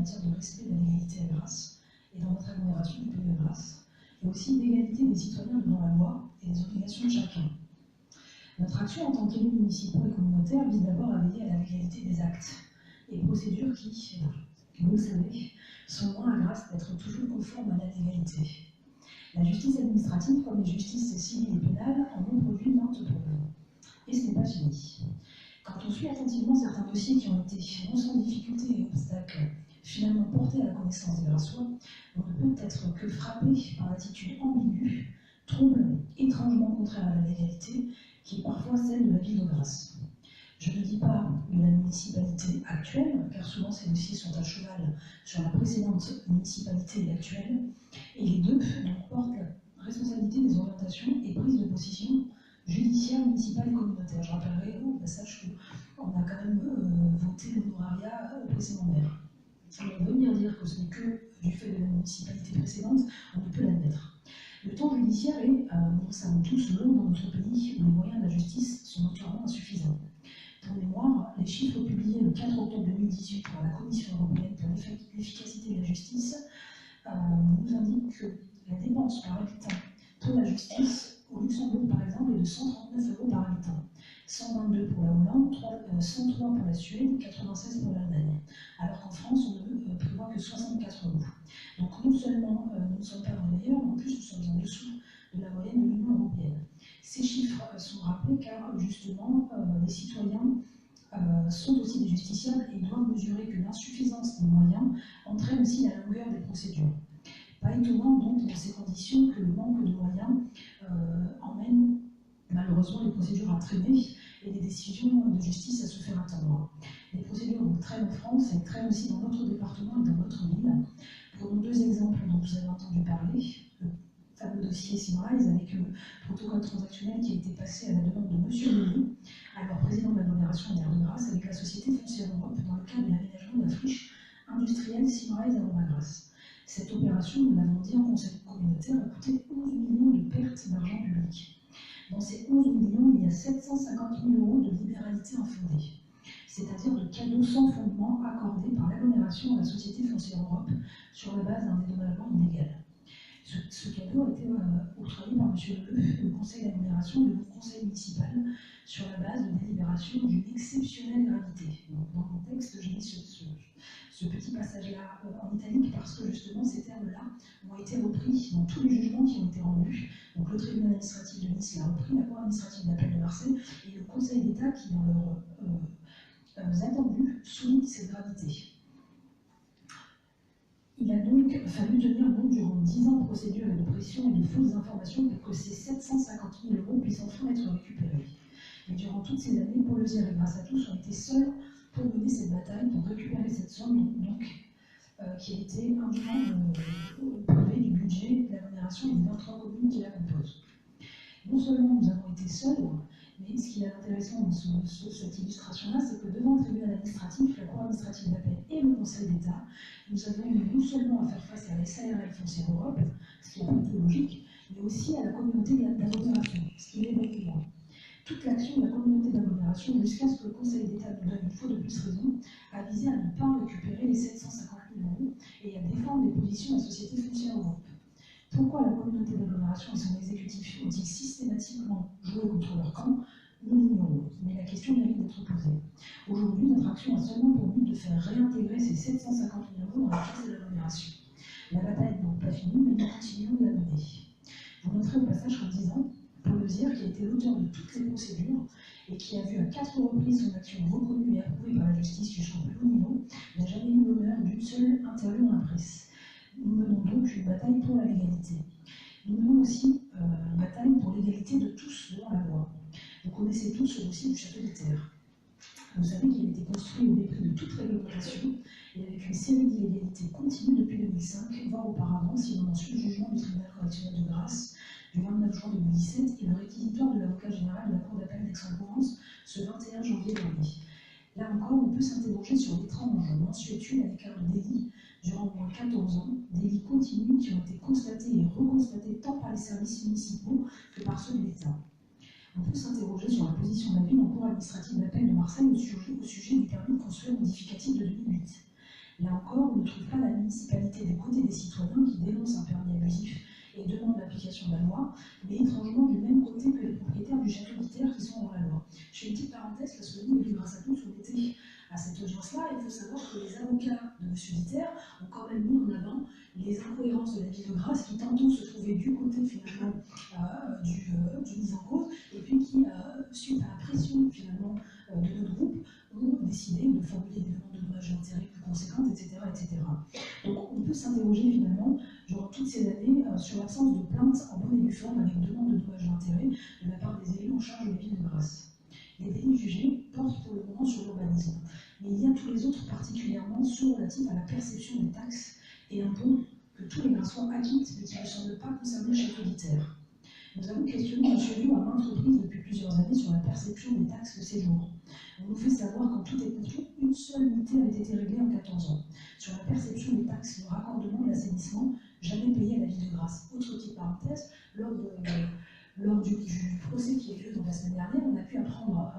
matière de respect de la légalité à Grasse et dans notre agglomération du Pays de Grasse, et aussi d'égalité des citoyens devant la loi et des obligations de chacun. Notre action en tant qu'élus municipaux et communautaires vise d'abord à veiller à la légalité des actes et procédures qui, vous le savez, sont loin à Grasse d'être toujours conformes à la légalité. La justice administrative, comme les justices civiles et pénales, en ont produit maintes preuves. Et ce n'est pas fini. Quand on suit attentivement certains dossiers qui ont été, non sans difficulté et obstacles, finalement portés à la connaissance des Grassois, on ne peut être que frappé par l'attitude ambiguë, trouble, étrangement contraire à la légalité, qui est parfois celle de la ville de Grasse. Je ne dis pas de la municipalité actuelle, car souvent ces dossiers sont à cheval sur la précédente municipalité et l'actuelle, et les deux donc, portent la responsabilité des orientations et prises de position judiciaire, municipale et communautaire. Je rappellerai au passage qu'on a quand même voté l'honorariat au précédent maire. Mais venir dire que ce n'est que du fait de la municipalité précédente, on ne peut l'admettre. Le temps judiciaire est, nous le savons tous, long dans notre pays où les moyens de la justice sont notoirement insuffisants. Pour mémoire, les chiffres publiés le 4 octobre 2018 par la Commission européenne pour l'efficacité de la justice nous indiquent que la dépense par habitant pour la justice au Luxembourg, par exemple, est de 139 € par habitant, 122 pour la Hollande, 103 pour la Suède, 96 pour l'Allemagne, alors qu'en France, on ne prévoit que 64 €. Donc non seulement nous ne sommes pas dans les meilleurs, mais en plus nous sommes en dessous de la moyenne de l'Union européenne. Ces chiffres sont rappelés car justement les citoyens sont aussi des justiciables et doivent mesurer que l'insuffisance des moyens entraîne aussi la longueur des procédures. Pas étonnant donc dans ces conditions que le manque de moyens emmène malheureusement les procédures à traîner et les décisions de justice à se faire attendre. Les procédures donc traînent en France et traînent aussi dans notre département et dans notre ville. Prenons deux exemples dont vous avez entendu parler. Le fameux dossier Simrise avec le protocole transactionnel qui a été passé à la demande de M. Leleu, alors président de l'agglomération de Grasse, avec la société Foncière Europe dans le cadre de l'aménagement de la friche industrielle Simrise à Romain-Grasse. Cette opération, nous l'avons dit en conseil communautaire, a coûté 11 millions de pertes d'argent public. Dans ces 11 millions, il y a 750 000 € de libéralité infondée, c'est-à-dire de cadeaux sans fondement accordés par l'agglomération à la société Foncière Europe sur la base d'un dédommagement illégal. Ce cadeau a été octroyé par M. Leleu, le conseil d'agglomération et le conseil municipal sur la base de délibération d'une exceptionnelle gravité. Donc, dans mon texte, j'ai mis ce petit passage-là en italique parce que justement ces termes-là ont été repris dans tous les jugements qui ont été rendus. Donc le tribunal administratif de Nice l'a repris, la cour administrative d'appel de Marseille et le Conseil d'État qui, dans leurs attendus, souligne cette gravité. Il a donc fallu tenir bon durant 10 ans de procédure et de pression et de fausses informations pour que ces 750 000 € puissent enfin être récupérés. Et durant toutes ces années, Paul Lezière et Grâce à tous ont été seuls pour mener cette bataille, pour récupérer cette somme qui a été indûment privée du budget de l'agglomération et des 23 communes qui la composent. Non seulement nous avons été seuls, mais ce qui est intéressant dans cette illustration-là, c'est que devant le tribunal administratif, la cour administrative d'appel et le Conseil d'État, nous avons eu non seulement à faire face à la SARL Foncière Europe, ce qui est un peu logique, mais aussi à la communauté d'agglomération, ce qui est beaucoup moins. Toute l'action de la communauté d'agglomération, jusqu'à ce que le Conseil d'État nous donne une fois de plus raison, a visé à ne pas récupérer les 750 000 € et à défendre les positions de la société Foncière Europe. Pourquoi la communauté d'agglomération et son exécutif ont-ils systématiquement joué contre leur camp? Nous l'ignorons, mais la question mérite d'être posée. Aujourd'hui, notre action a seulement pour but de faire réintégrer ces 750 000 € dans la caisse de l'agglomération. La bataille n'est donc pas finie, mais nous continuons de la mener. Vous noterez au passage qu'en 10 ans, Paul Lezière, qui a été l'auteur de toutes les procédures et qui a vu à 4 reprises son action reconnue et approuvée par la justice jusqu'au plus haut niveau, n'a jamais eu l'honneur d'une seule interview dans la presse. Nous menons donc une bataille pour la légalité. Nous menons aussi une bataille pour l'égalité de tous devant la loi. Vous connaissez tous le dossier du château des Terres. Vous savez qu'il a été construit au mépris de toute réglementation et avec une série d'illégalités continues depuis 2005, voire auparavant, si l'on en suit le jugement du tribunal correctionnel de Grasse du 29 juin 2017 et le réquisitoire de l'avocat général de la Cour d'appel d'Aix-en-Provence ce 21 janvier dernier. Là encore, on peut s'interroger sur l'étrange mensuétude à l'écart de délits durant au moins 14 ans, délits continus qui ont été constatés et reconstatés tant par les services municipaux que par ceux de l'État. On peut s'interroger sur la position de la ville en cour administrative d'appel de Marseille au sujet du permis de construire modificatif de 2008. Là encore, on ne trouve pas la municipalité des côtés des citoyens qui dénoncent un permis abusif et demandent l'application de la loi, mais étrangement du même côté que les propriétaires du château d'Iter qui sont dans la loi. Je fais une petite parenthèse parce que nous, Grâce à tous, on était à cette audience-là. Il faut savoir que les avocats de M. Diter ont quand même mis en avant les incohérences de la ville de Grasse qui tantôt se trouvaient du côté finalement du mis en cause et puis qui, suite à la pression finalement de notre groupe, ont décidé de formuler des demandes de dommages et intérêts plus conséquentes, etc., etc. Donc on peut s'interroger finalement durant toutes ces années sur l'absence de plaintes en bonne et due forme avec demande de dommages et intérêts de la part des élus en charge de la ville de Grasse. Les délits jugés portent pour le moment sur l'urbanisme, mais il y a tous les autres, particulièrement ceux relatifs à la perception des taxes et impôts que tous les Grassois acquittent, mais qui ne semblent pas concerner le château d'Iter. Nous avons questionné M. Liu à maintes reprises depuis plusieurs années sur la perception des taxes de séjour. On nous fait savoir qu'en tout et pour tout, une seule unité avait été réglée en 14 ans. Sur la perception des taxes, le raccordement et l'assainissement, jamais payé à la ville de Grasse. Autre petite parenthèse, lors du procès qui a eu lieu dans la semaine dernière, on a pu apprendre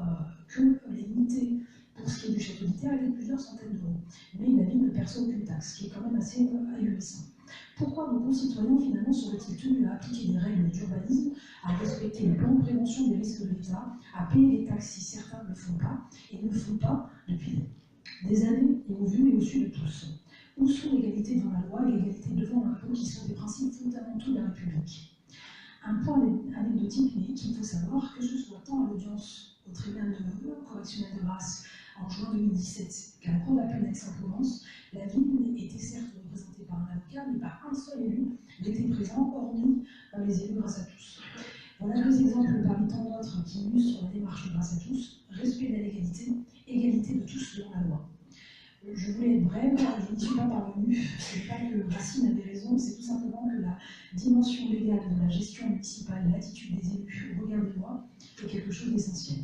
que les unités, pour ce qui est du château d'Iter, étaient plusieurs centaines d'euros. Mais la ville ne perçoit aucune taxe, ce qui est quand même assez ahurissant. Pourquoi nos concitoyens, finalement, seraient-ils tenus à appliquer des règles d'urbanisme, à respecter le plan de prévention des risques de l'État, à payer les taxes si certains ne le font pas, et ne le font pas depuis des années et au vu et au su de tous? Où sont l'égalité devant la loi et l'égalité devant l'impôt, qui sont des principes fondamentaux de la République? Un point anecdotique, mais qu'il faut savoir, que ce soit tant à l'audience au tribunal correctionnel de Grasse en juin 2017 qu'à la Cour d'appel d'Aix-en-Provence, la ville était certes représentée par un avocat, mais pas un seul élu n'était présent, hormis les élus Grâce à tous. Voilà deux exemples parmi tant d'autres qui illustrent la démarche de Grâce à tous: respect de la légalité, égalité de tous selon la loi. Je voulais être brève, je n'y suis pas parvenue. Ce n'est pas que Racine avait raison, c'est tout simplement que la dimension légale de la gestion municipale, l'attitude des élus au regard des lois, est quelque chose d'essentiel.